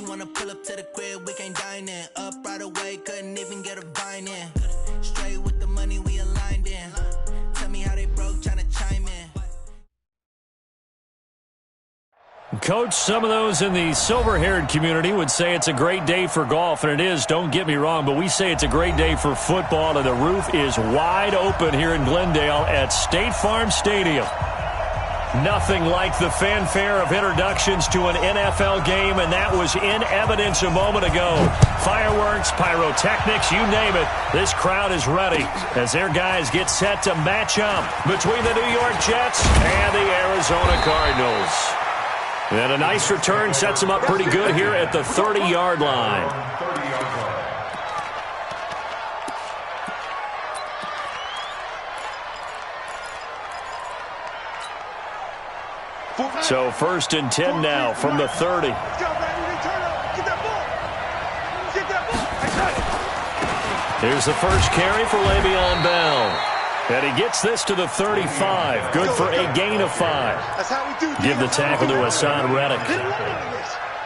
She wanna pull up to the crib, we can't dine in. Up right away, couldn't even get a vine in. Straight with the money we aligned in. Tell me how they broke, tryna chime in. Coach, some of those in the silver-haired community would say it's a great day for golf, and it is, don't get me wrong, but we say it's a great day for football, and the roof is wide open here in Glendale at State Farm Stadium. Nothing like the fanfare of introductions to an NFL game, and that was in evidence a moment ago. Fireworks, pyrotechnics, you name it. This crowd is ready as their guys get set to match up between the New York Jets and the Arizona Cardinals. And a nice return sets them up pretty good here at the 30-yard line. So 1st and 10 now from the 30. Here's the first carry for Le'Veon Bell. And he gets this to the 35. Good for a gain of 5. Give the tackle to Hassan Reddick.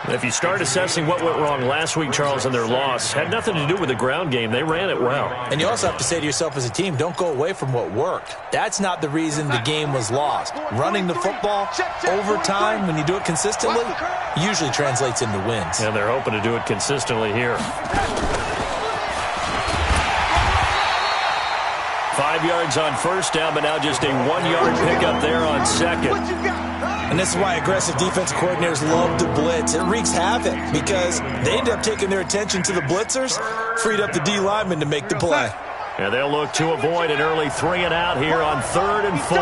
If you start assessing what went wrong last week, Charles, in their loss, had nothing to do with the ground game. They ran it well. And you also have to say to yourself as a team, don't go away from what worked. That's not the reason the game was lost. Running the football over time, when you do it consistently, usually translates into wins. And they're hoping to do it consistently here. 5 yards on first down, but now just a 1-yard pickup there on second. And this is why aggressive defensive coordinators love to blitz. It wreaks havoc because they end up taking their attention to the blitzers, freed up the D lineman to make the play. And they'll look to avoid an early 3-and-out here on 3rd and 4.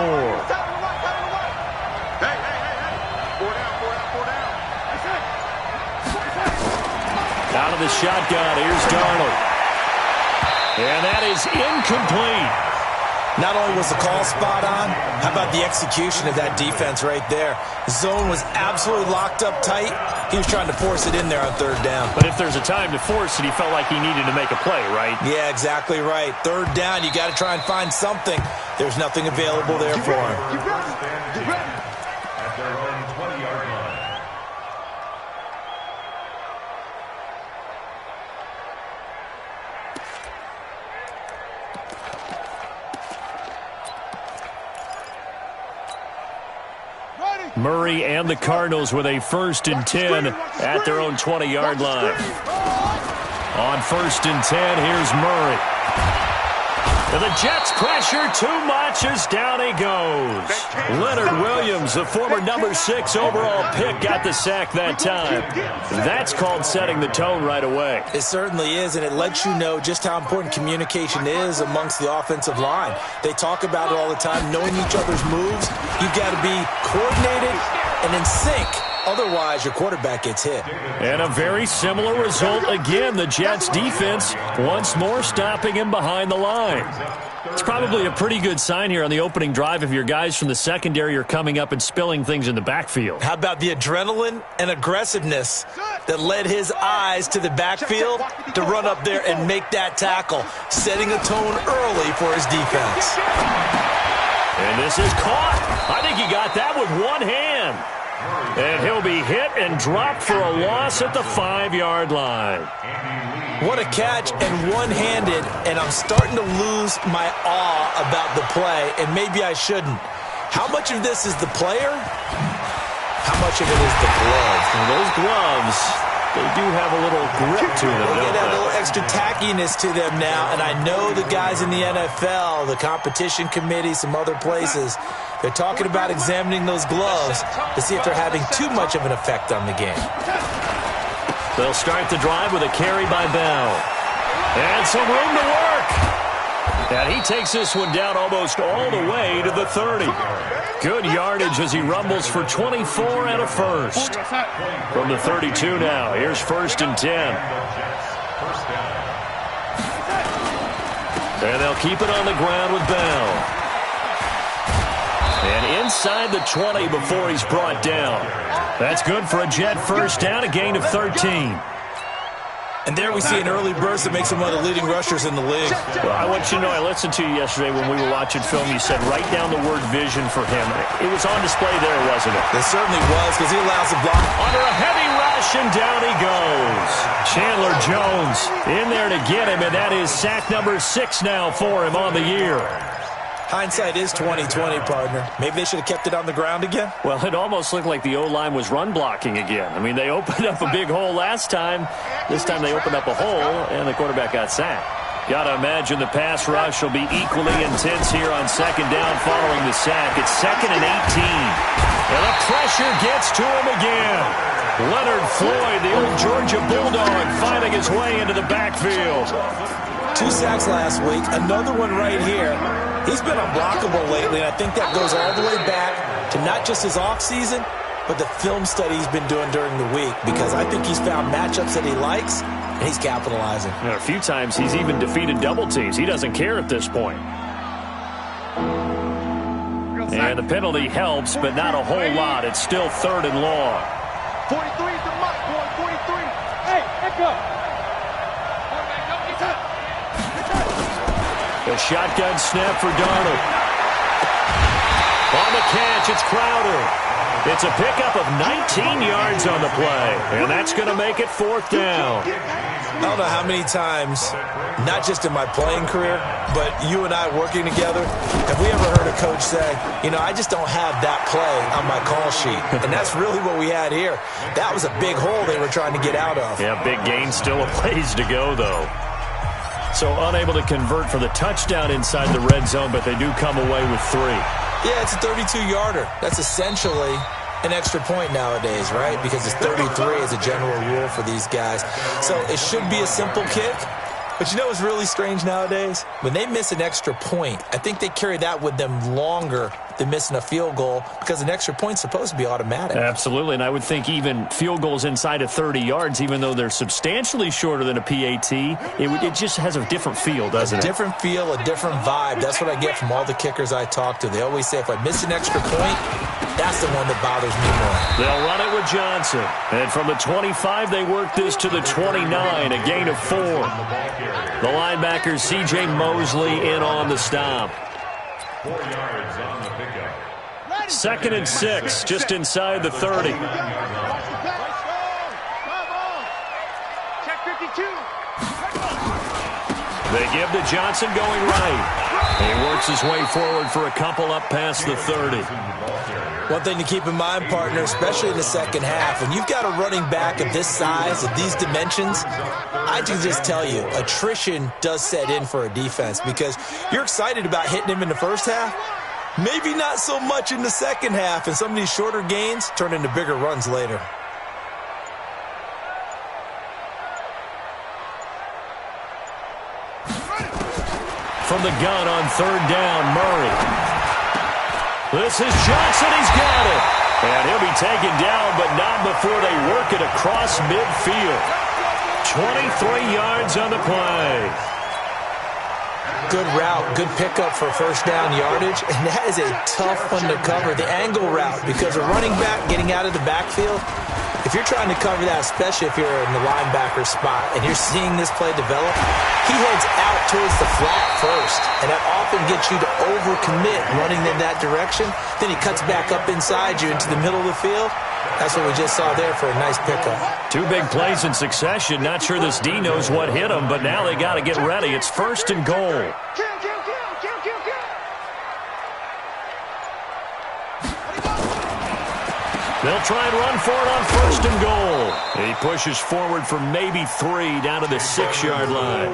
Out of the shotgun, here's Darnold. And that is incomplete. Not only was the call spot on, how about the execution of that defense right there? The zone was absolutely locked up tight. He was trying to force it in there on 3rd down. But if there's a time to force it, he felt like he needed to make a play, right? Yeah, exactly right. 3rd down, you got to try and find something. There's nothing available there for him. At their own 20-yard line. Murray and the Cardinals with a 1st and 10 at their own 20-yard line. On 1st and 10, here's Murray. And the Jets pressure too much as down he goes. Leonard Williams, the former number 6 overall pick, got the sack that time. That's called setting the tone right away. It certainly is, and it lets you know just how important communication is amongst the offensive line. They talk about it all the time, knowing each other's moves. You've got to be coordinated and in sync. Otherwise, your quarterback gets hit. And a very similar result again. The Jets defense once more stopping him behind the line. It's probably a pretty good sign here on the opening drive if your guys from the secondary are coming up and spilling things in the backfield. How about the adrenaline and aggressiveness that led his eyes to the backfield to run up there and make that tackle, setting a tone early for his defense. And this is caught. I think he got that with one hand. And he'll be hit and dropped for a loss at the 5-yard line. What a catch, and one-handed, and I'm starting to lose my awe about the play, and maybe I shouldn't. How much of this is the player? How much of it is the glove? And those gloves, they do have a little grip to them, They don't have a they? little extra tackiness to them now, and I know the guys in the NFL, the competition committee, some other places, they're talking about examining those gloves to see if they're having too much of an effect on the game. They'll start the drive with a carry by Bell. And some room to work. And he takes this one down almost all the way to the 30. Good yardage as he rumbles for 24 and a first. From the 32 now, here's 1st and 10. And they'll keep it on the ground with Bell. And inside the 20 before he's brought down. That's good for a Jet first down, a gain of 13. And there we see an early burst that makes him one of the leading rushers in the league. Well, I want you to know, I listened to you yesterday when we were watching film. You said write down the word vision for him. It was on display there, wasn't it? It certainly was, because he allows the block. Under a heavy rush, and down he goes. Chandler Jones in there to get him, and that is sack number 6 now for him on the year. Hindsight is 20/20, partner. Maybe they should have kept it on the ground again. Well, it almost looked like the O-line was run blocking again. I mean, they opened up a big hole last time. This time they opened up a hole, and the quarterback got sacked. Got to imagine the pass rush will be equally intense here on second down following the sack. It's 2nd and 18. And the pressure gets to him again. Leonard Floyd, the old Georgia Bulldog, finding his way into the backfield. 2 sacks last week, another one right here. He's been unblockable lately, and I think that goes all the way back to not just his offseason, but the film study he's been doing during the week, because I think he's found matchups that he likes, and he's capitalizing. A few times he's even defeated double teams. He doesn't care at this point. And the penalty helps, but not a whole lot. It's still 3rd and long. 43 is the mark, boy. 43. Hey, let go. A shotgun snap for Darnold. On the catch, it's Crowder. It's a pickup of 19 yards on the play, and that's going to make it 4th down. I don't know how many times, not just in my playing career, but you and I working together, have we ever heard a coach say, you know, I just don't have that play on my call sheet. And that's really what we had here. That was a big hole they were trying to get out of. Yeah, big gain, still a ways to go, though. So unable to convert for the touchdown inside the red zone, but they do come away with 3. Yeah, it's a 32-yarder. That's essentially an extra point nowadays, right? Because it's 33 as a general rule for these guys. So it should be a simple kick. But you know what's really strange nowadays? When they miss an extra point, I think they carry that with them longer than missing a field goal, because an extra point's supposed to be automatic. Absolutely, and I would think even field goals inside of 30 yards, even though they're substantially shorter than a PAT, it just has a different feel, doesn't it? A different feel, a different vibe. That's what I get from all the kickers I talk to. They always say if I miss an extra point, that's the one that bothers me more. They'll run it with Johnson. And from the 25, they work this to the 29, a gain of 4. The linebacker, C.J. Mosley, in on the stop. 4 yards on the pickup. 2nd and 6, just inside the 30. Check 52. They give to Johnson going right. He works his way forward for a couple up past the 30. One thing to keep in mind, partner, especially in the second half, when you've got a running back of this size, of these dimensions, I can just tell you, attrition does set in for a defense, because you're excited about hitting him in the first half, maybe not so much in the second half, and some of these shorter gains turn into bigger runs later. From the gun on 3rd down, Murray. This is Johnson. He's got it. And he'll be taken down, but not before they work it across midfield. 23 yards on the play. Good route, good pickup for first down yardage, and that is a tough one to cover, the angle route, because a running back getting out of the backfield, if you're trying to cover that, especially if you're in the linebacker spot and you're seeing this play develop, he heads out towards the flat first, and that often gets you to overcommit running in that direction. Then he cuts back up inside you into the middle of the field. That's what we just saw there for a nice pickup. 2 big plays in succession. Not sure this D knows what hit him, but now they got to get ready. It's 1st and goal. They'll try and run for it on 1st and goal. He pushes forward for maybe 3 down to the 6-yard line.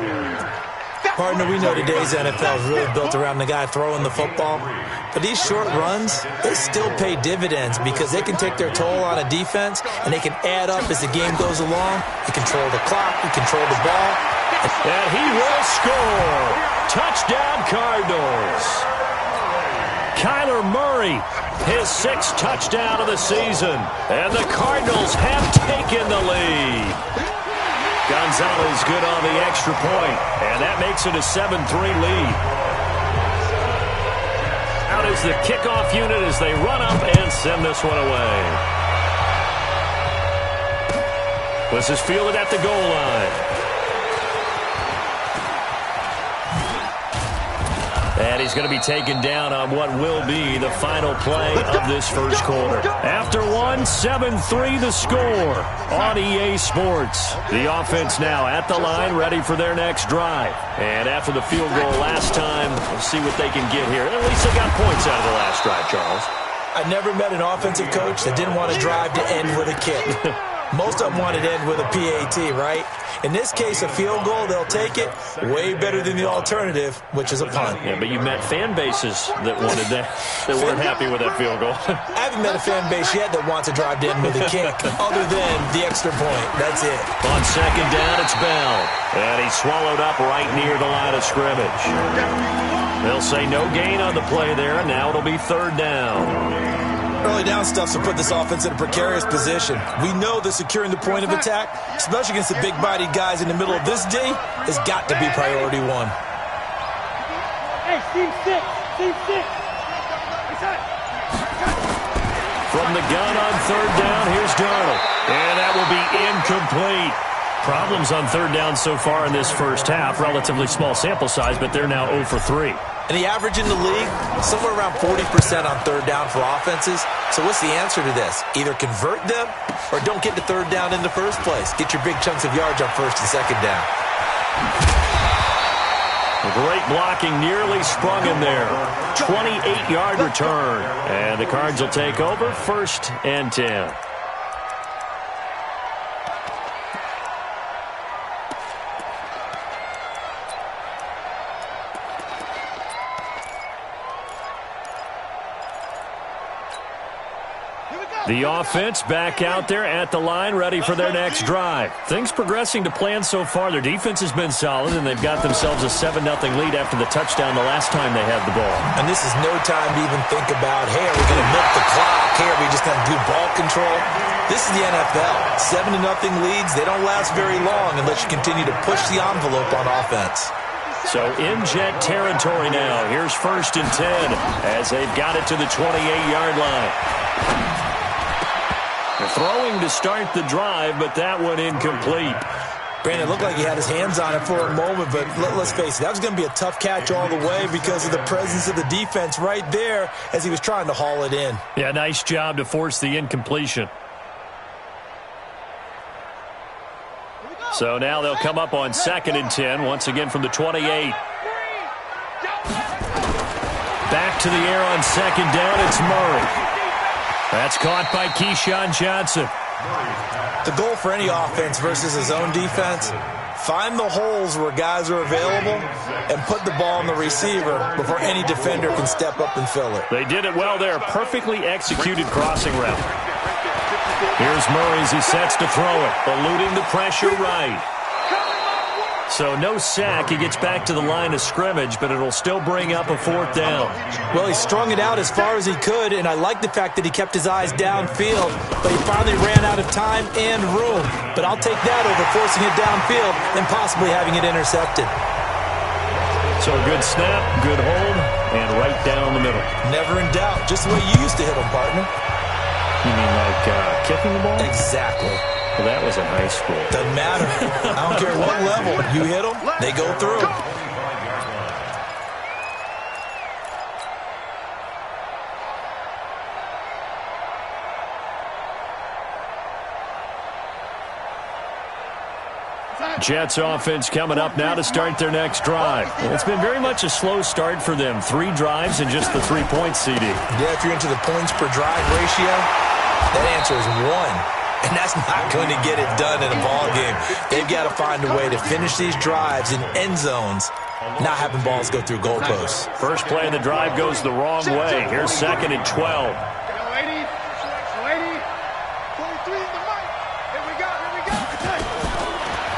Partner, we know today's NFL is really built around the guy throwing the football. But these short runs, they still pay dividends, because they can take their toll on a defense, and they can add up as the game goes along. You control the clock, you control the ball. And he will score. Touchdown, Cardinals. Kyler Murray, his 6th touchdown of the season. And the Cardinals have taken the lead. Gonzalez good on the extra point, and that makes it a 7-3 lead. Out is the kickoff unit as they run up and send this one away. This is fielded at the goal line. And he's going to be taken down on what will be the final play of this first quarter. After one, 7-3 the score on EA Sports. The offense now at the line, ready for their next drive. And after the field goal last time, we'll see what they can get here. At least they got points out of the last drive, Charles. I never met an offensive coach that didn't want to drive to end with a kick. Most of them wanted to end with a PAT, right? In this case, a field goal, they'll take it. Way better than the alternative, which is a punt. Yeah, but you met fan bases that wanted that, that weren't happy with that field goal. I haven't met a fan base yet that wants to drive to end with a kick, other than the extra point. That's it. On second down, it's Bell. And he's swallowed up right near the line of scrimmage. They'll say no gain on the play there, and now it'll be third down. Early down stuff to put this offense in a precarious position. We know that securing the point of attack, especially against the big-bodied guys in the middle of this D, has got to be priority one. Hey, team six. Team six. From the gun on third down, here's Darnold. And that will be incomplete. Problems on third down so far in this first half. Relatively small sample size, but they're now 0 for 3. And the average in the league, somewhere around 40% on third down for offenses. So what's the answer to this? Either convert them or don't get to third down in the first place. Get your big chunks of yards on first and second down. Great blocking, nearly sprung in there. 28-yard return. And the Cards will take over, 1st and 10. The offense back out there at the line, ready for their next drive. Things progressing to plan so far. Their defense has been solid, and they've got themselves a 7-0 lead after the touchdown the last time they had the ball. And this is no time to even think about, hey, are we going to milk the clock? Hey, are we just going to do ball control? This is the NFL. 7-0 leads, they don't last very long unless you continue to push the envelope on offense. So in Jet territory now. Here's 1st and 10 as they've got it to the 28-yard line. They're throwing to start the drive, but that one incomplete. Brandon, it looked like he had his hands on it for a moment, but let's face it, that was going to be a tough catch all the way because of the presence of the defense right there as he was trying to haul it in. Yeah, nice job to force the incompletion. So now they'll come up on 2nd and 10, once again from the 28. Back to the air on 2nd down, it's Murray. That's caught by Keyshawn Johnson. The goal for any offense versus his own defense, find the holes where guys are available and put the ball on the receiver before any defender can step up and fill it. They did it well there. Perfectly executed crossing route. Here's Murray as he sets to throw it, eluding the pressure right. So no sack. He gets back to the line of scrimmage, but it'll still bring up a 4th down. Well, he strung it out as far as he could, and I like the fact that he kept his eyes downfield, but he finally ran out of time and room. But I'll take that over forcing it downfield and possibly having it intercepted. So good snap, good hold, and right down the middle. Never in doubt. Just the way you used to hit them, partner. You mean like kicking the ball? Exactly. Well, that was in high school. Doesn't matter. I don't care what level. You hit them, they go through. Jets offense coming up now to start their next drive. It's been very much a slow start for them. 3 drives and just the 3 points, CD. Yeah, if you're into the points per drive ratio, that answer is 1. And that's not going to get it done in a ball game. They've got to find a way to finish these drives in end zones, not having balls go through goalposts. First play of the drive goes the wrong way. Here's 2nd and 12.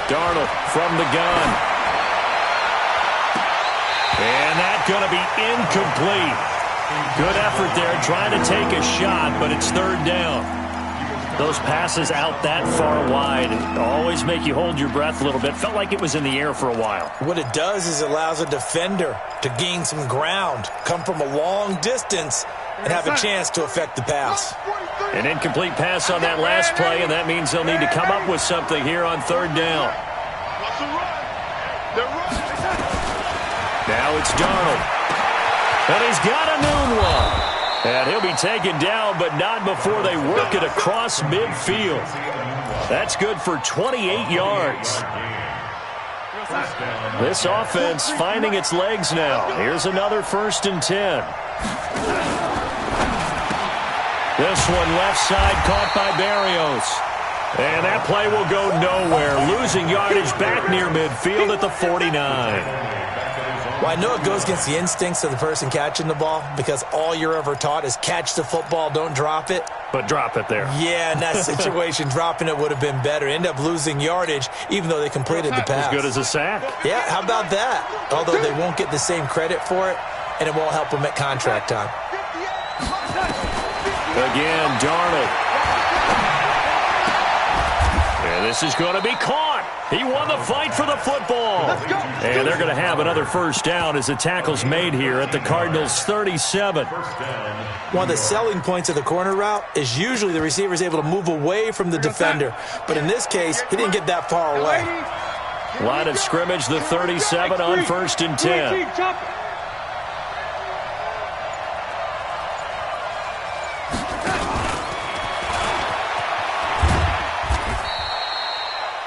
Darnold from the gun. And that's going to be incomplete. Good effort there, trying to take a shot, but it's 3rd down. Those passes out that far wide always make you hold your breath a little bit. Felt like it was in the air for a while. What it does is it allows a defender to gain some ground, come from a long distance, and have a chance to affect the pass. An incomplete pass on that last play, and that means they'll need to come up with something here on third down. Now it's Darnold. And he's got a noon one. And he'll be taken down, but not before they work it across midfield. That's good for 28 yards. This offense finding its legs now. Here's another 1st and 10. This one left side caught by Barrios. And that play will go nowhere. Losing yardage back near midfield at the 49. Well, I know it goes against the instincts of the person catching the ball because all you're ever taught is catch the football, don't drop it. But drop it there. Yeah, in that situation, dropping it would have been better. End up losing yardage even though they completed the pass. As good as a sack. Yeah, how about that? Although they won't get the same credit for it, and it won't help them at contract time. Again, Darnold. And this is going to be caught. He won the fight for the football. And they're going to have another 1st down as the tackle's made here at the Cardinals' 37. One of the selling points of the corner route is usually the receiver is able to move away from the defender. But in this case, he didn't get that far away. Line of scrimmage, the 37 on 1st and 10.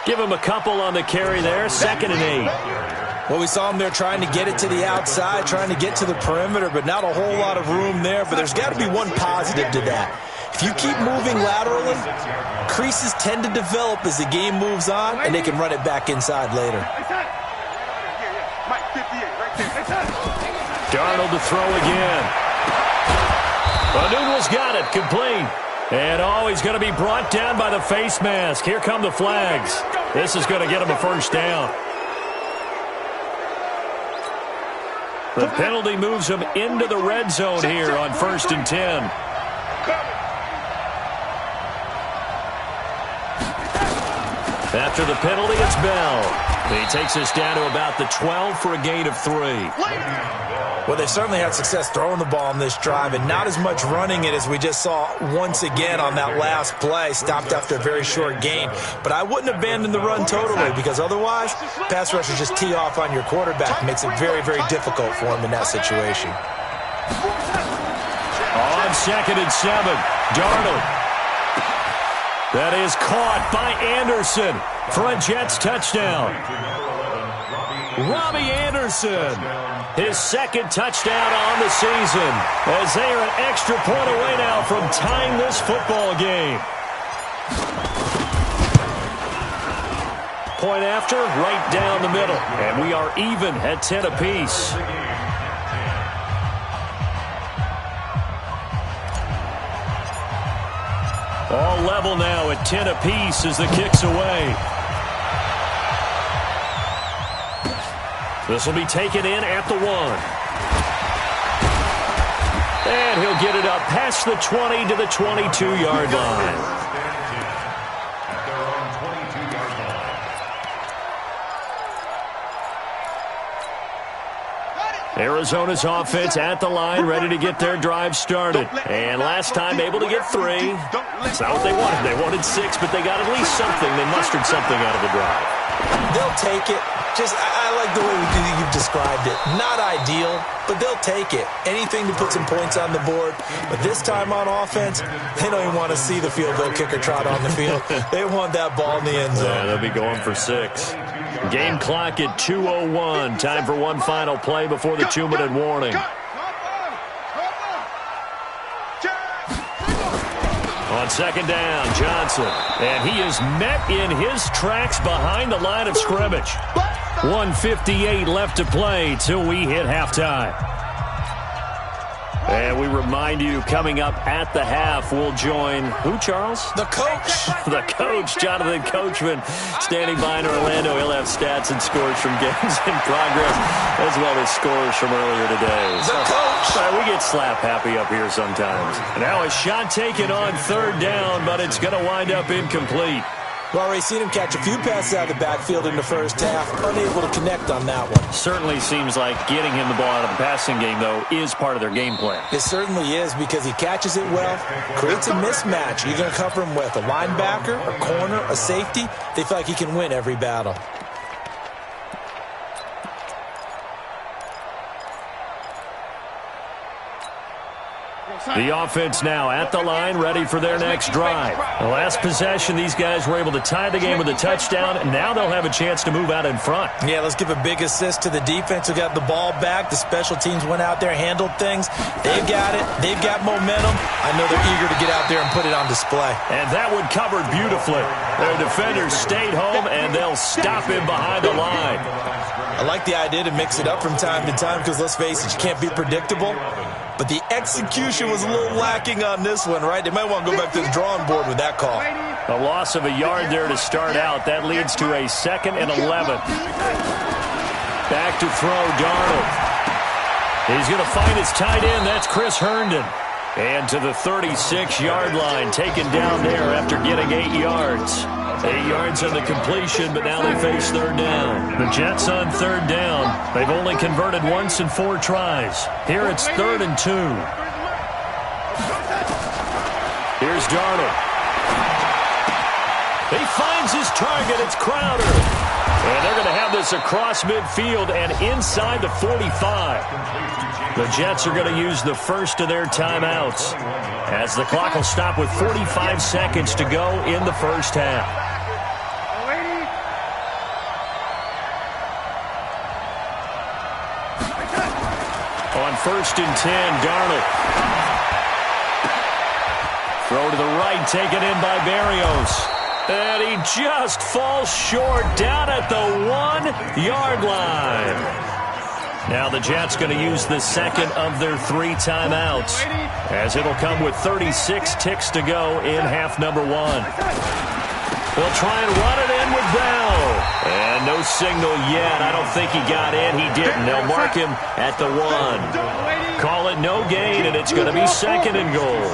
Give him a couple on the carry there, 2nd and 8. Well, we saw him there trying to get it to the outside, trying to get to the perimeter, but not a whole lot of room there. But there's got to be one positive to that. If you keep moving laterally, creases tend to develop as the game moves on, and they can run it back inside later. Darnold to throw again. Noodle's got it, complete. And he's going to be brought down by the face mask. Here come the flags. This is going to get him a 1st down. The penalty moves him into the red zone here on 1st and 10. After the penalty, it's Bell. He takes us down to about the 12 for a gain of 3. Well, they certainly had success throwing the ball on this drive and not as much running it as we just saw once again on that last play. Stopped after a very short gain. But I wouldn't abandon the run totally because otherwise, pass rushers just tee off on your quarterback. Makes it very, very difficult for him in that situation. On 2nd and 7, Darnold. That is caught by Anderson for a Jets touchdown. Robbie Anderson, his 2nd touchdown on the season, as they are an extra point away now from tying this football game. Point after, right down the middle, and we are even at 10 apiece. All level now at 10 apiece as the kick's away. This will be taken in at the 1. And he'll get it up past the 20 to the 22-yard line. Arizona's offense at the line, ready to get their drive started. And last time able to get 3. It's not what they wanted. They wanted 6, but they got at least something. They mustered something out of the drive. They'll take it. I like the way you've described it. Not ideal, but they'll take it. Anything to put some points on the board. But this time on offense, they don't even want to see the field goal kicker trot on the field. They want that ball in the end zone. Yeah, they'll be going for 6. Game clock at 2:01. Time for one final play before the 2-minute warning. On 2nd down, Johnson. And he is met in his tracks behind the line of scrimmage. 1:58 left to play till we hit halftime. And we remind you, coming up at the half, we'll join who, Charles? The coach. The coach, Jonathan Coachman, standing by in Orlando. He'll have stats and scores from games in progress, as well as scores from earlier today. The coach. We get slap happy up here sometimes. Now a shot taken on 3rd down, but it's going to wind up incomplete. We've already seen him catch a few passes out of the backfield in the first half, unable to connect on that one. Certainly seems like getting him the ball out of the passing game, though, is part of their game plan. It certainly is, because he catches it well, creates a mismatch. You're going to cover him with a linebacker, a corner, a safety. They feel like he can win every battle. The offense now at the line, ready for their next drive. The last possession, these guys were able to tie the game with a touchdown, and now they'll have a chance to move out in front. Yeah, let's give a big assist to the defense who got the ball back. The special teams went out there, handled things. They've got it. They've got momentum. I know they're eager to get out there and put it on display. And that one covered beautifully. Their defenders stayed home, and they'll stop him behind the line. I like the idea to mix it up from time to time because, let's face it, you can't be predictable. But the execution was a little lacking on this one, right? They might want to go back to the drawing board with that call. A loss of a yard there to start out. That leads to a 2nd and 11. Back to throw, Darnold. He's going to find his tight end. That's Chris Herndon. And to the 36-yard line, taken down there after getting 8 yards. 8 yards on the completion, but now they face 3rd down. The Jets on 3rd down. They've only converted once in 4 tries. Here it's 3rd and 2. Here's Darnold. He finds his target. It's Crowder. And they're going to have this across midfield and inside the 45. The Jets are going to use the first of their timeouts, as the clock will stop with 45 seconds to go in the first half. On 1st and 10, Darnold. Throw to the right, taken in by Berrios. And he just falls short down at the 1-yard line. Now the Jets going to use the second of their 3 timeouts, as it'll come with 36 ticks to go in half number 1. They'll try and run it in with Bell. And no signal yet. I don't think he got in. He didn't. They'll mark him at the 1. Call it no gain, and it's going to be 2nd and goal.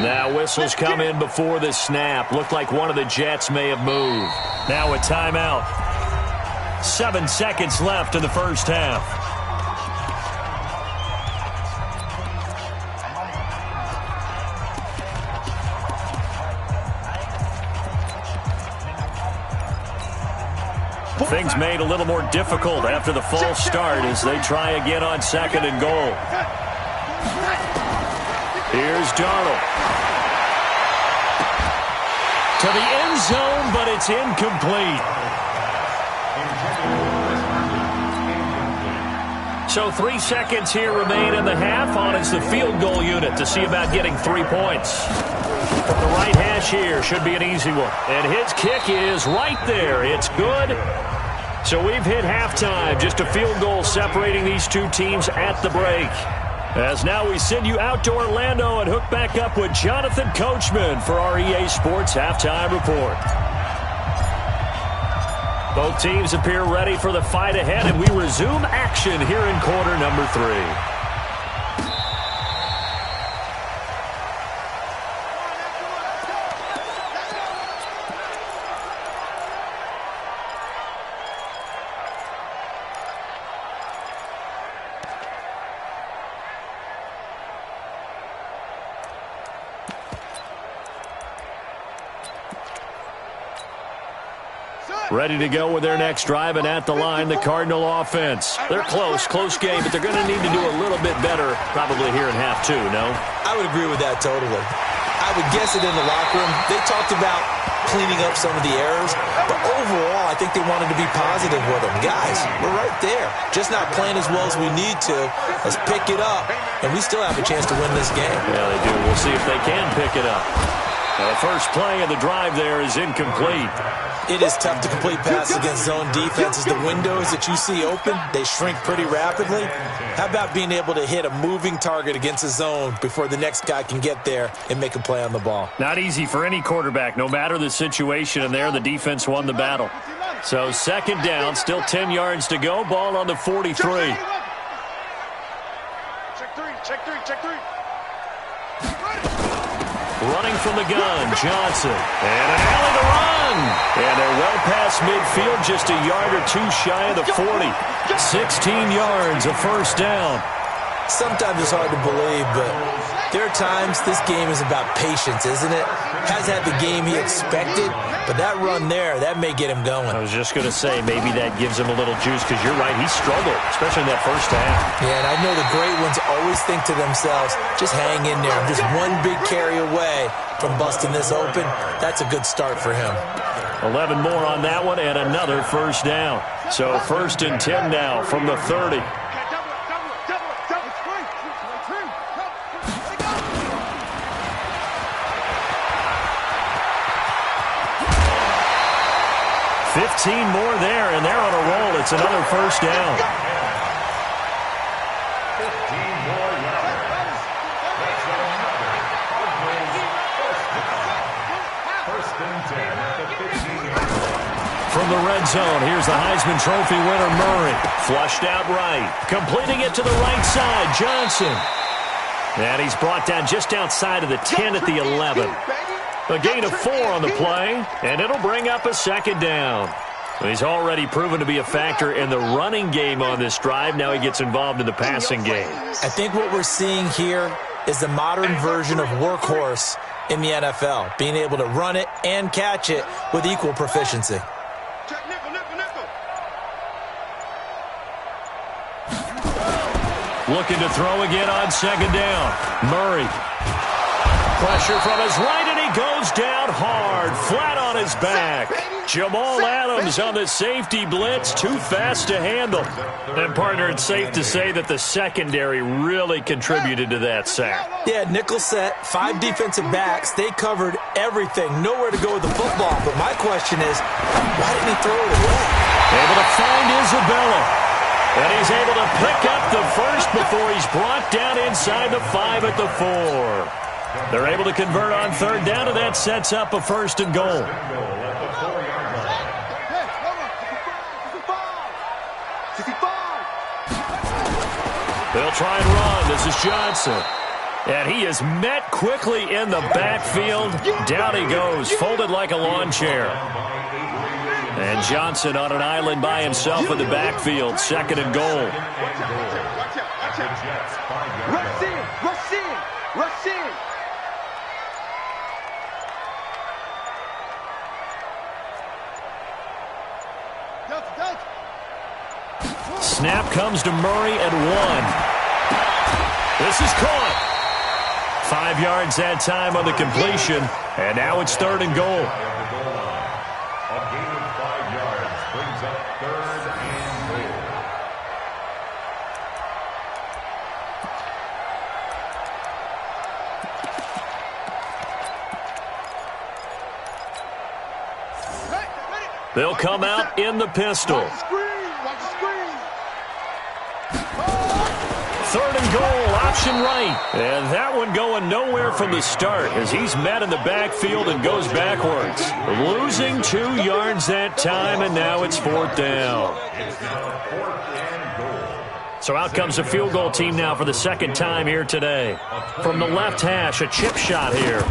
Now whistles come in before the snap. Looked like one of the Jets may have moved. Now a timeout. 7 seconds left in the first half. Things made a little more difficult after the false start as they try again on 2nd and goal. Here's Darnold. To the end zone, but it's incomplete. So 3 seconds here remain in the half. On is the field goal unit to see about getting 3 points. From the right hash here, should be an easy one. And his kick is right there. It's good. So we've hit halftime. Just a field goal separating these 2 teams at the break. As now we send you out to Orlando and hook back up with Jonathan Coachman for our EA Sports Halftime Report. Both teams appear ready for the fight ahead, and we resume action here in quarter number 3. Ready to go with their next drive, and at the line, the Cardinal offense. They're close game, but they're going to need to do a little bit better probably here in half 2, no? I would agree with that totally. I would guess it in the locker room. They talked about cleaning up some of the errors, but overall, I think they wanted to be positive with them. Guys, we're right there. Just not playing as well as we need to. Let's pick it up, and we still have a chance to win this game. Yeah, they do. We'll see if they can pick it up. Now, the first play of the drive there is incomplete. It is tough to complete passes against zone defenses. The windows that you see open, they shrink pretty rapidly. How about being able to hit a moving target against a zone before the next guy can get there and make a play on the ball? Not easy for any quarterback, no matter the situation, and there the defense won the battle. So 2nd down, still 10 yards to go. Ball on the 43. Check three. Running from the gun, Johnson. And an alley to run. And they're well past midfield, just a yard or two shy of the 40. 16 yards, a first down. Sometimes it's hard to believe, but there are times this game is about patience, isn't it? Hasn't had the game he expected, but that run there, that may get him going. I was just going to say, maybe that gives him a little juice, because you're right, he struggled, especially in that first half. Yeah, and I know the great ones always think to themselves, just hang in there. I'm just one big carry away from busting this open. That's a good start for him. 11 more on that one, and another first down. So 1st and 10 now from the 30. 15 more there, and they're on a roll. It's another first down. 15 more yards. That's another First and 10 at the 15-yard line. From the red zone, here's the Heisman Trophy winner, Murray. Flushed out right. Completing it to the right side, Johnson. And he's brought down just outside of the 10 at the 11. A gain of 4 on the play, and it'll bring up a second down. He's already proven to be a factor in the running game on this drive. Now he gets involved in the passing game. I think what we're seeing here is the modern version of workhorse in the NFL, being able to run it and catch it with equal proficiency. Looking to throw again on second down. Murray. Pressure from his right, and he goes down hard, flat on his back. Jamal Adams on the safety blitz, too fast to handle. And, partner, it's safe to say that the secondary really contributed to that sack. Yeah, nickel set, 5 defensive backs. They covered everything, nowhere to go with the football. But my question is, why didn't he throw it away? Able to find Isabella. And he's able to pick up the first before he's brought down inside the 5 at the 4. They're able to convert on third down, and that sets up a 1st and goal. They'll try and run. This is Johnson. And he is met quickly in the backfield. Down he goes, folded like a lawn chair. And Johnson on an island by himself in the backfield. 2nd and goal. Rush in! Rush in! Rush in! Snap comes to Murray at 1. This is caught. 5 yards that time on the completion, and now it's 3rd and goal. A gain of 5 yards brings up 3rd and goal. They'll come out in the pistol. 3rd and goal, option right. And that one going nowhere from the start as he's met in the backfield and goes backwards. Losing 2 yards that time, and now it's 4th down. So out comes the field goal team now for the 2nd time here today. From the left hash, a chip shot here.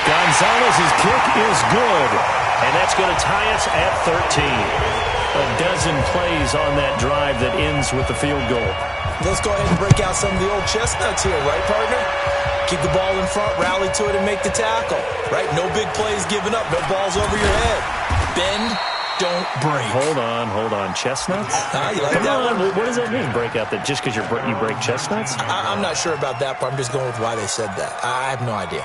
Gonzalez's kick is good, and that's going to tie us at 13. A dozen plays on that drive that ends with the field goal. Let's go ahead and break out some of the old chestnuts here, right, partner? Keep the ball in front, rally to it, and make the tackle, right? No big plays given up, no balls over your head. Bend, don't break. Hold on. Chestnuts? You like Come that on, one? what does that mean, break out? That just because you break chestnuts? I'm not sure about that, but I'm just going with why they said that. I have no idea.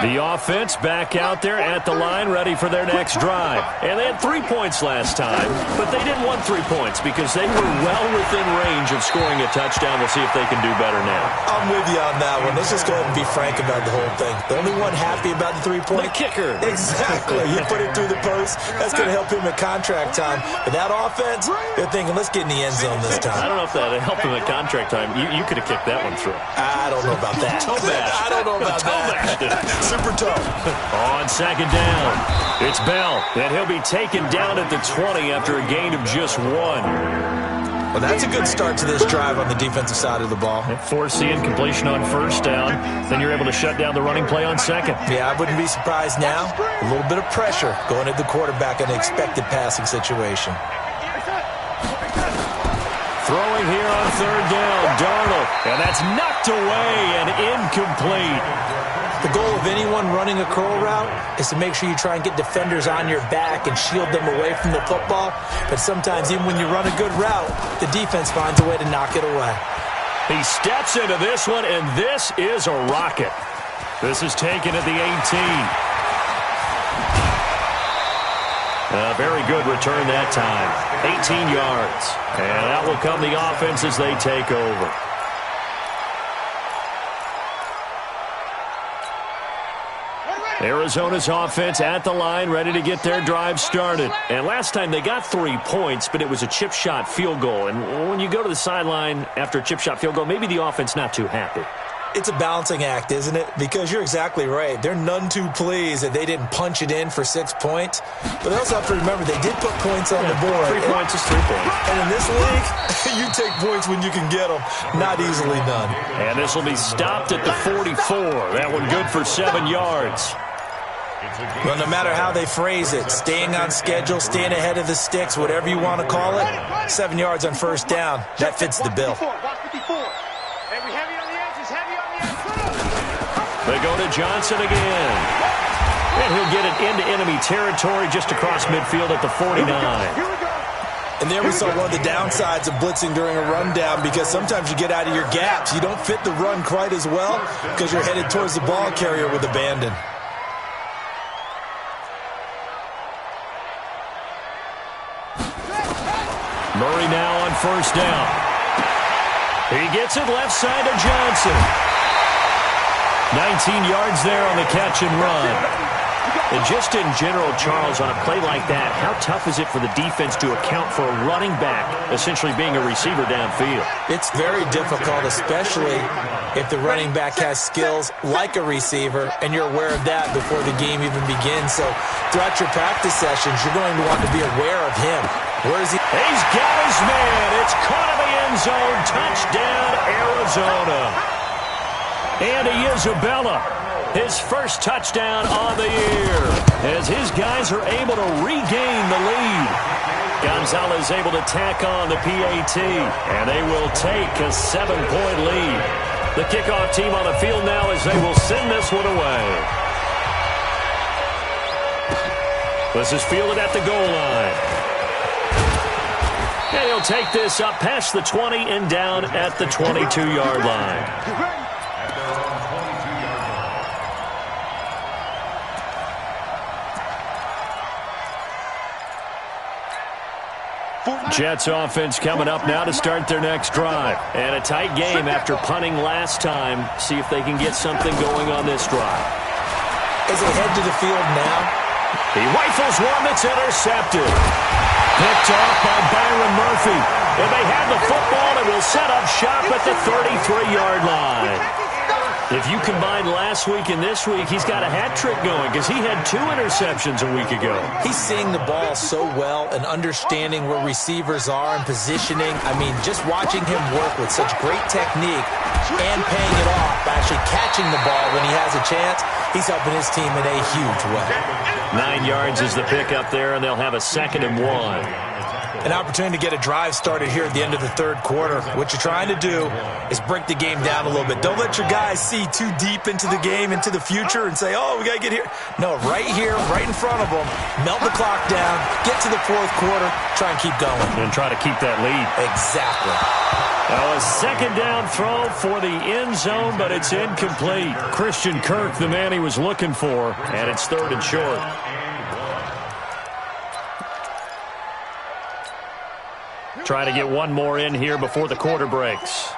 The offense back out there at the line, ready for their next drive. And they had 3 points last time, but they didn't want 3 points because they were well within range of scoring a touchdown. We'll see if they can do better now. I'm with you on that one. Let's just go ahead and be frank about the whole thing. The only one happy about the 3-point? The kicker. Exactly. You put it through the post. That's going to help him at contract time. But that offense, they're thinking, let's get in the end zone this time. I don't know if that helped him at contract time. You could have kicked that one through. I don't know about that. Toe bash. I don't know about that. Super tough. On 2nd down, it's Bell, and he'll be taken down at the 20 after a gain of just 1. Well, that's a good start to this drive on the defensive side of the ball. Force the incompletion on first down. Then you're able to shut down the running play on second. Yeah, I wouldn't be surprised now. A little bit of pressure going at the quarterback in an expected passing situation. Throwing here on third down, Darnold. And that's knocked away and incomplete. The goal of anyone running a curl route is to make sure you try and get defenders on your back and shield them away from the football. But sometimes even when you run a good route, the defense finds a way to knock it away. He steps into this one, and this is a rocket. This is taken at the 18. A very good return that time. 18 yards. And out will come the offense as they take over. Arizona's offense at the line, ready to get their drive started. And last time they got 3 points, but it was a chip shot field goal. And when you go to the sideline after a chip shot field goal, maybe the offense not too happy. It's a balancing act, isn't it? Because you're exactly right. They're none too pleased that they didn't punch it in for 6 points. But they also have to remember they did put points on the board. 3 points is 3 points. And in this league, you take points when you can get them. Not easily done. And this will be stopped at the 44. That one good for 7 yards. Well, no matter how they phrase it, staying on schedule, staying ahead of the sticks, whatever you want to call it, 7 yards on first down, that fits the bill. They go to Johnson again. And he'll get it into enemy territory just across midfield at the 49. And there we saw one of the downsides of blitzing during a rundown, because sometimes you get out of your gaps. You don't fit the run quite as well because you're headed towards the ball carrier with abandon. Murray now on first down. He gets it left side to Johnson. 19 yards there on the catch and run. And just in general, Charles, on a play like that, how tough is it for the defense to account for a running back essentially being a receiver downfield? It's very difficult, especially if the running back has skills like a receiver, and you're aware of that before the game even begins. So throughout your practice sessions, you're going to want to be aware of him. Where is he? He's got his man. It's caught in the end zone. Touchdown, Arizona. Andy Isabella, his first touchdown on the year, as his guys are able to regain the lead. Gonzalez able to tack on the PAT, and they will take a 7-point lead. The kickoff team on the field now as they will send this one away. This is fielded at the goal line. And he'll take this up past the 20 and down at the 22-yard line. Jets offense coming up now to start their next drive. And a tight game after punting last time. See if they can get something going on this drive. As they head to the field now, he rifles one that's intercepted. Picked off by Byron Murphy. And they have the football and will set up shop at the 33-yard line. If you combine last week and this week, he's got a hat trick going because he had 2 interceptions a week ago. He's seeing the ball so well and understanding where receivers are and positioning. I mean, just watching him work with such great technique and paying it off by actually catching the ball when he has a chance, he's helping his team in a huge way. 9 yards is the pick up there, and they'll have a 2nd and 1. An opportunity to get a drive started here at the end of the third quarter. What you're trying to do is break the game down a little bit. Don't let your guys see too deep into the game, into the future, and say, oh, we got to get here. No, right here, right in front of them, melt the clock down, get to the fourth quarter, try and keep going. And try to keep that lead. Exactly. Now a 2nd down throw for the end zone, but it's incomplete. Christian Kirk, the man he was looking for, and it's 3rd and short. Trying to get one more in here before the quarter breaks.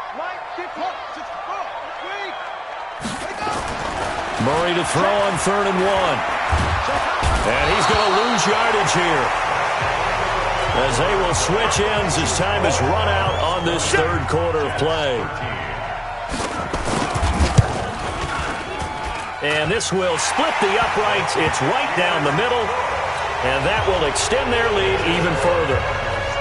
Murray to throw on 3rd and 1. And he's going to lose yardage here, as they will switch ends as time is run out on this third quarter of play. And this will split the uprights. It's right down the middle, and that will extend their lead even further.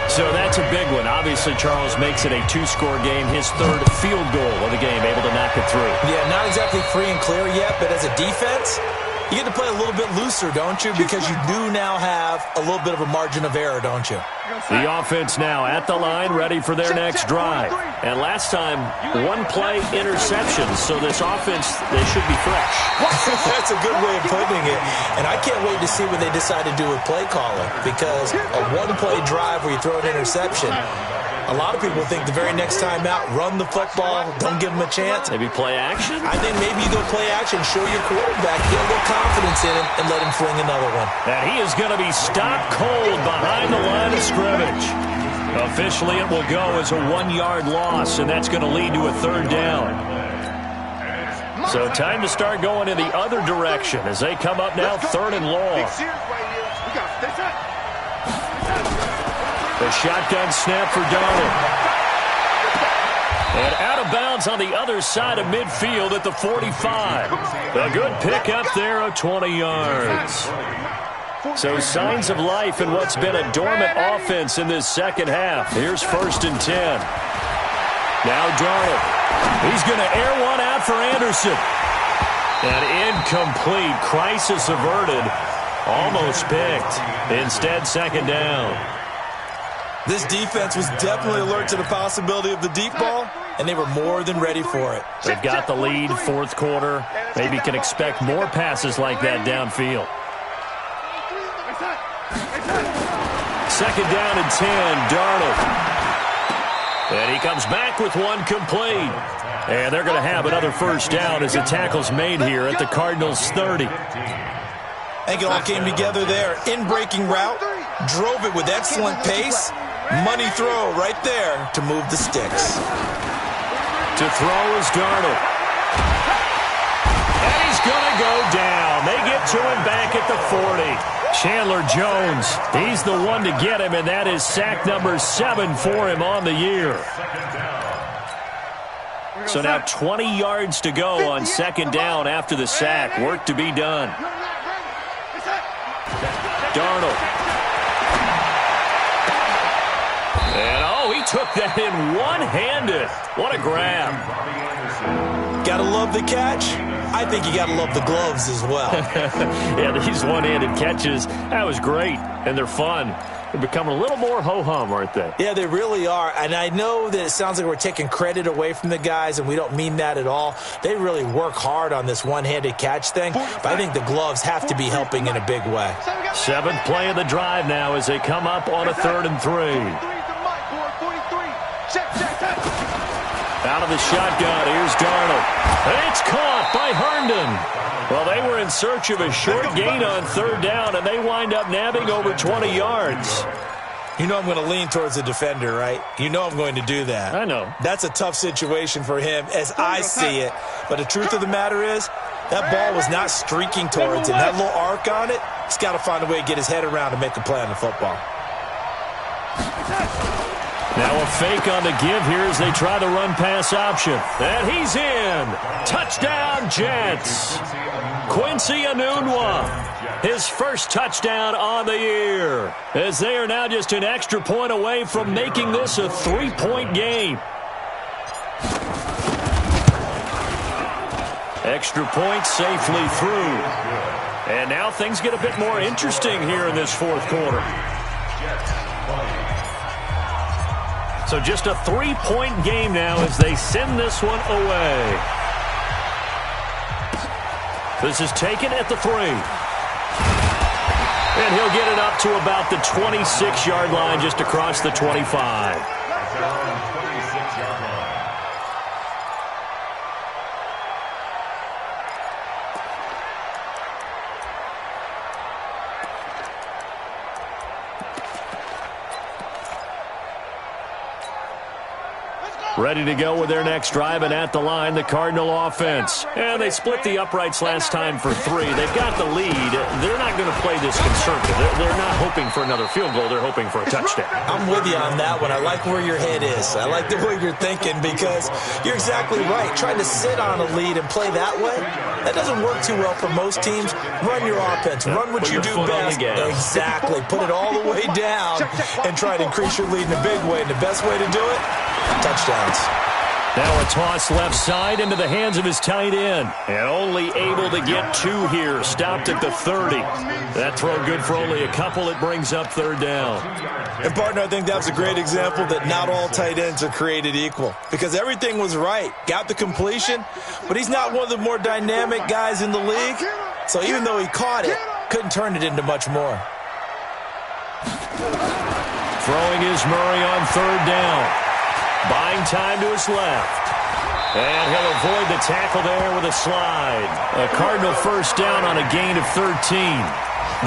So that's a big one. Obviously, Charles makes it a 2-score game. His third field goal of the game, able to knock it through. Yeah, not exactly free and clear yet, but as a defense, you get to play a little bit looser, don't you? Because you do now have a little bit of a margin of error, don't you? The offense now at the line, ready for their next drive. And last time, one-play interceptions, so this offense, they should be fresh. That's a good way of putting it. And I can't wait to see what they decide to do with play calling, because a one-play drive where you throw an interception, a lot of people think the very next time out, run the football, don't give them a chance. Maybe play action? I think maybe you go play action, show your quarterback, get a little confidence in him, and let him fling another one. And he is going to be stopped cold behind the line of scrimmage. Officially, it will go as a 1-yard loss, and that's going to lead to a 3rd down. So time to start going in the other direction as they come up now 3rd and long. The shotgun snap for Darnold. And out of bounds on the other side of midfield at the 45. A good pickup there of 20 yards. So signs of life in what's been a dormant offense in this second half. Here's 1st and 10. Now Darnold. He's going to air one out for Anderson. And incomplete. Crisis averted. Almost picked. Instead, 2nd down. This defense was definitely alert to the possibility of the deep ball, and they were more than ready for it. They've got the lead, 4th quarter. Maybe can expect more passes like that downfield. 2nd down and 10, Darnold. And he comes back with one complete. And they're going to have another 1st down as the tackle's made here at the Cardinals' 30. I think it all came together there. In-breaking route, drove it with excellent pace. Money throw right there to move the sticks. To throw is Darnold. And he's going to go down. They get to him back at the 40. Chandler Jones, he's the one to get him, and that is sack number 7 for him on the year. So now 20 yards to go on 2nd down after the sack. Work to be done. Darnold. And, oh, he took that in one-handed. What a grab. Gotta love the catch. I think you gotta love the gloves as well. Yeah, these one-handed catches, that was great, and they're fun. They're becoming a little more ho-hum, aren't they? Yeah, they really are. And I know that it sounds like we're taking credit away from the guys, and we don't mean that at all. They really work hard on this one-handed catch thing, but I think the gloves have to be helping in a big way. 7th play of the drive now as they come up on a 3rd and 3. Out of the shotgun, here's Darnold. And it's caught by Herndon. Well, they were in search of a short gain on 3rd down, and they wind up nabbing over 20 yards. You know I'm going to lean towards the defender, right? You know I'm going to do that. I know. That's a tough situation for him as I see it. But the truth of the matter is, that ball was not streaking towards him. That little arc on it, he's got to find a way to get his head around and make a play on the football. Now a fake on the give here as they try the run-pass option. And he's in. Touchdown, Jets. Quincy Enunwa, his first touchdown on the year, as they are now just an extra point away from making this a 3-point game. Extra point safely through. And now things get a bit more interesting here in this 4th quarter. So just a 3-point game now as they send this one away. This is taken at the 3. And he'll get it up to about the 26-yard line, just across the 25. Ready to go with their next drive, and at the line, the Cardinal offense. And they split the uprights last time for 3. They've got the lead. They're not going to play this conservative. They're not hoping for another field goal. They're hoping for a touchdown. I'm with you on that one. I like where your head is. I like the way you're thinking because you're exactly right. Trying to sit on a lead and play that way, that doesn't work too well for most teams. Run your offense. Run what you do best. Exactly. Put it all the way down and try to increase your lead in a big way. And the best way to do it, touchdowns. Now a toss left side into the hands of his tight end. And only able to get 2 here. Stopped at the 30. That throw good for only a couple. It brings up 3rd down. And, partner, I think that's a great example that not all tight ends are created equal. Because everything was right. Got the completion, but he's not one of the more dynamic guys in the league. So even though he caught it, couldn't turn it into much more. Throwing is Murray on 3rd down. Buying time to his left. And he'll avoid the tackle there with a slide. A Cardinal 1st down on a gain of 13.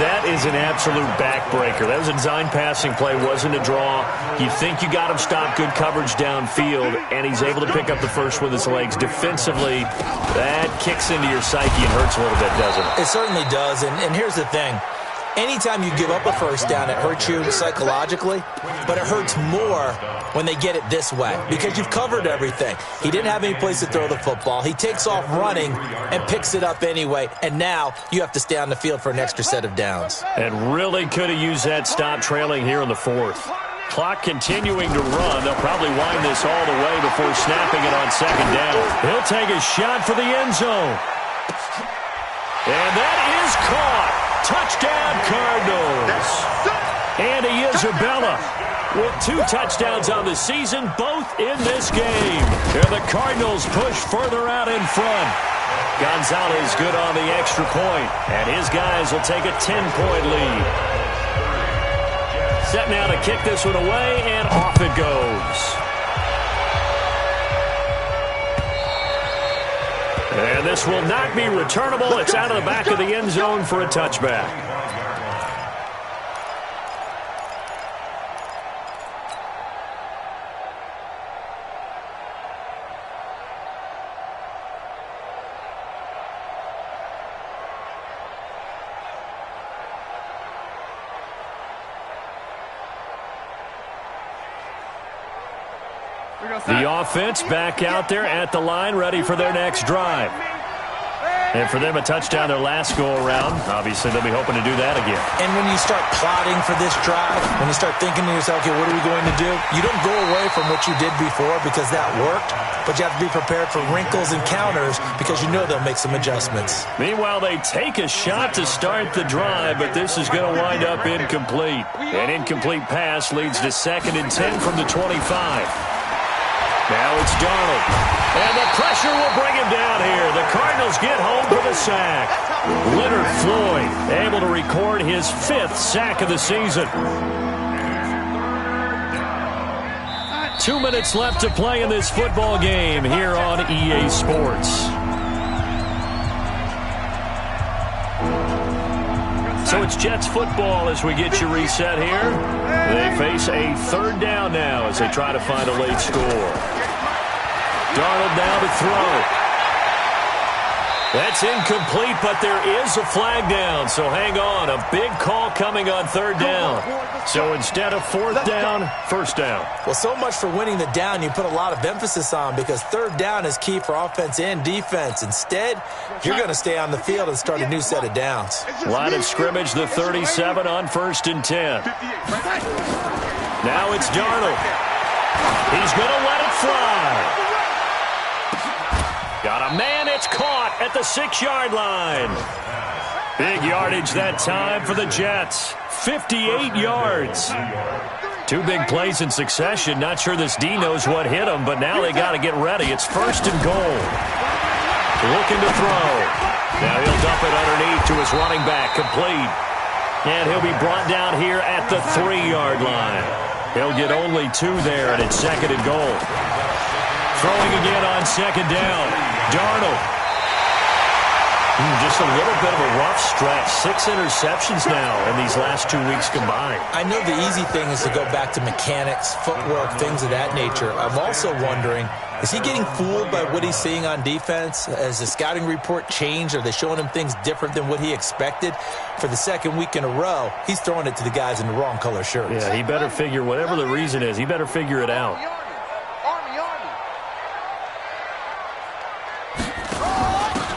That is an absolute backbreaker. That was a design passing play, wasn't a draw. You think you got him stopped, good coverage downfield, and he's able to pick up the first with his legs. Defensively, that kicks into your psyche and hurts a little bit, doesn't it? It certainly does, and here's the thing. Anytime you give up a 1st down, it hurts you psychologically, but it hurts more when they get it this way because you've covered everything. He didn't have any place to throw the football. He takes off running and picks it up anyway, and now you have to stay on the field for an extra set of downs. And really could have used that stop trailing here in the 4th. Clock continuing to run. They'll probably wind this all the way before snapping it on 2nd down. He'll take a shot for the end zone. And that is caught. Touchdown, Cardinals. Andy Isabella with 2 touchdowns on the season, both in this game. And the Cardinals push further out in front. Gonzalez good on the extra point, and his guys will take a 10-point lead. Set now to kick this one away, and off it goes. And this will not be returnable. It's out of the back of the end zone for a touchback. The offense back out there at the line, ready for their next drive. And for them, a touchdown their last go-around. Obviously, they'll be hoping to do that again. And when you start plotting for this drive, when you start thinking to yourself, okay, what are we going to do? You don't go away from what you did before because that worked, but you have to be prepared for wrinkles and counters because you know they'll make some adjustments. Meanwhile, they take a shot to start the drive, but this is going to wind up incomplete. An incomplete pass leads to 2nd and 10 from the 25. Now it's Darnold. And the pressure will bring him down here. The Cardinals get home for the sack. Leonard Floyd able to record his 5th sack of the season. 2 minutes left to play in this football game here on EA Sports. So it's Jets football as we get you reset here. They face a 3rd down now as they try to find a late score. Darnold now to throw. That's incomplete, but there is a flag down, so hang on. A big call coming on 3rd down. So instead of 4th down, 1st down. Well, so much for winning the down you put a lot of emphasis on because 3rd down is key for offense and defense. Instead, you're going to stay on the field and start a new set of downs. Line of scrimmage, the 37 on 1st and 10. Now it's Darnold. He's going to let it fly. Got a man, it's caught at the 6-yard line. Big yardage that time for the Jets. 58 yards. 2 big plays in succession. Not sure this D knows what hit him, but now they got to get ready. It's 1st and goal. Looking to throw. Now he'll dump it underneath to his running back. Complete. And he'll be brought down here at the 3-yard line. He'll get only 2 there, and it's 2nd and goal. Throwing again on 2nd down. Darnold. Just a little bit of a rough stretch. 6 interceptions now in these last 2 weeks combined. I know the easy thing is to go back to mechanics, footwork, things of that nature. I'm also wondering, is he getting fooled by what he's seeing on defense? Has the scouting report changed? Are they showing him things different than what he expected? For the second week in a row, he's throwing it to the guys in the wrong color shirts. Yeah, he better figure, whatever the reason is, he better figure it out.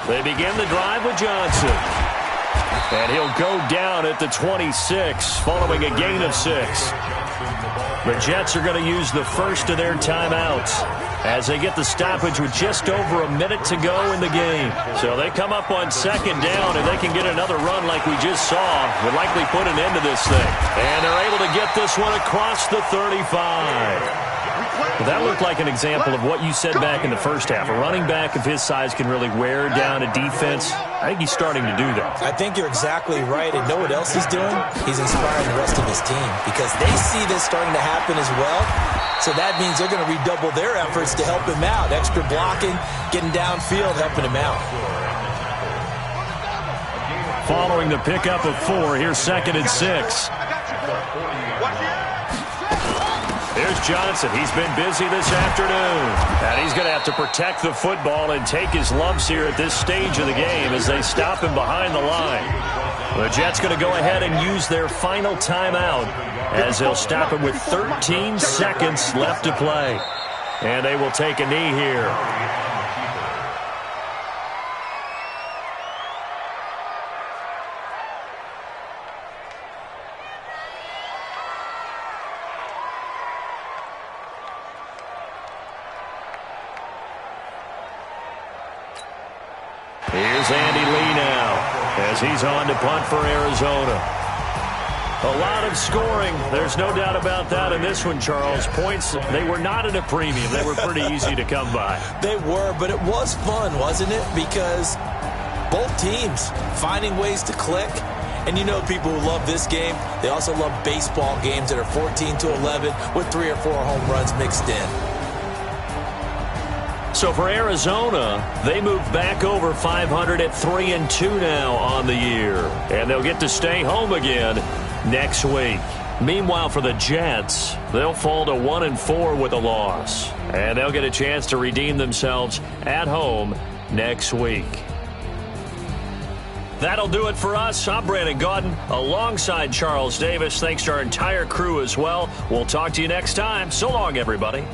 They begin the drive with Johnson. And he'll go down at the 26, following a gain of 6. The Jets are going to use the first of their timeouts as they get the stoppage with just over a minute to go in the game. So they come up on second down, and they can get another run like we just saw. Would likely put an end to this thing. And they're able to get this one across the 35. Well, that looked like an example of what you said back in the first half. A running back of his size can really wear down a defense. I think he's starting to do that. I think you're exactly right. And know what else he's doing? He's inspiring the rest of his team because they see this starting to happen as well. So that means they're going to redouble their efforts to help him out. Extra blocking, getting downfield, helping him out. Following the pickup of 4, here's 2nd and 6. Here's Johnson. He's been busy this afternoon. And he's going to have to protect the football and take his lumps here at this stage of the game as they stop him behind the line. The Jets going to go ahead and use their final timeout as they'll stop him with 13 seconds left to play. And they will take a knee here. Here's Andy Lee now as he's on to punt for Arizona. A lot of scoring. There's no doubt about that in this one, Charles. Points, they were not at a premium. They were pretty easy to come by. They were, but it was fun, wasn't it? Because both teams finding ways to click. And you know people who love this game, they also love baseball games that are 14-11 with 3 or 4 home runs mixed in. So for Arizona, they move back over 500 at 3-2 now on the year. And they'll get to stay home again next week. Meanwhile, for the Jets, they'll fall to 1-4 with a loss. And they'll get a chance to redeem themselves at home next week. That'll do it for us. I'm Brandon Gaudin alongside Charles Davis. Thanks to our entire crew as well. We'll talk to you next time. So long, everybody.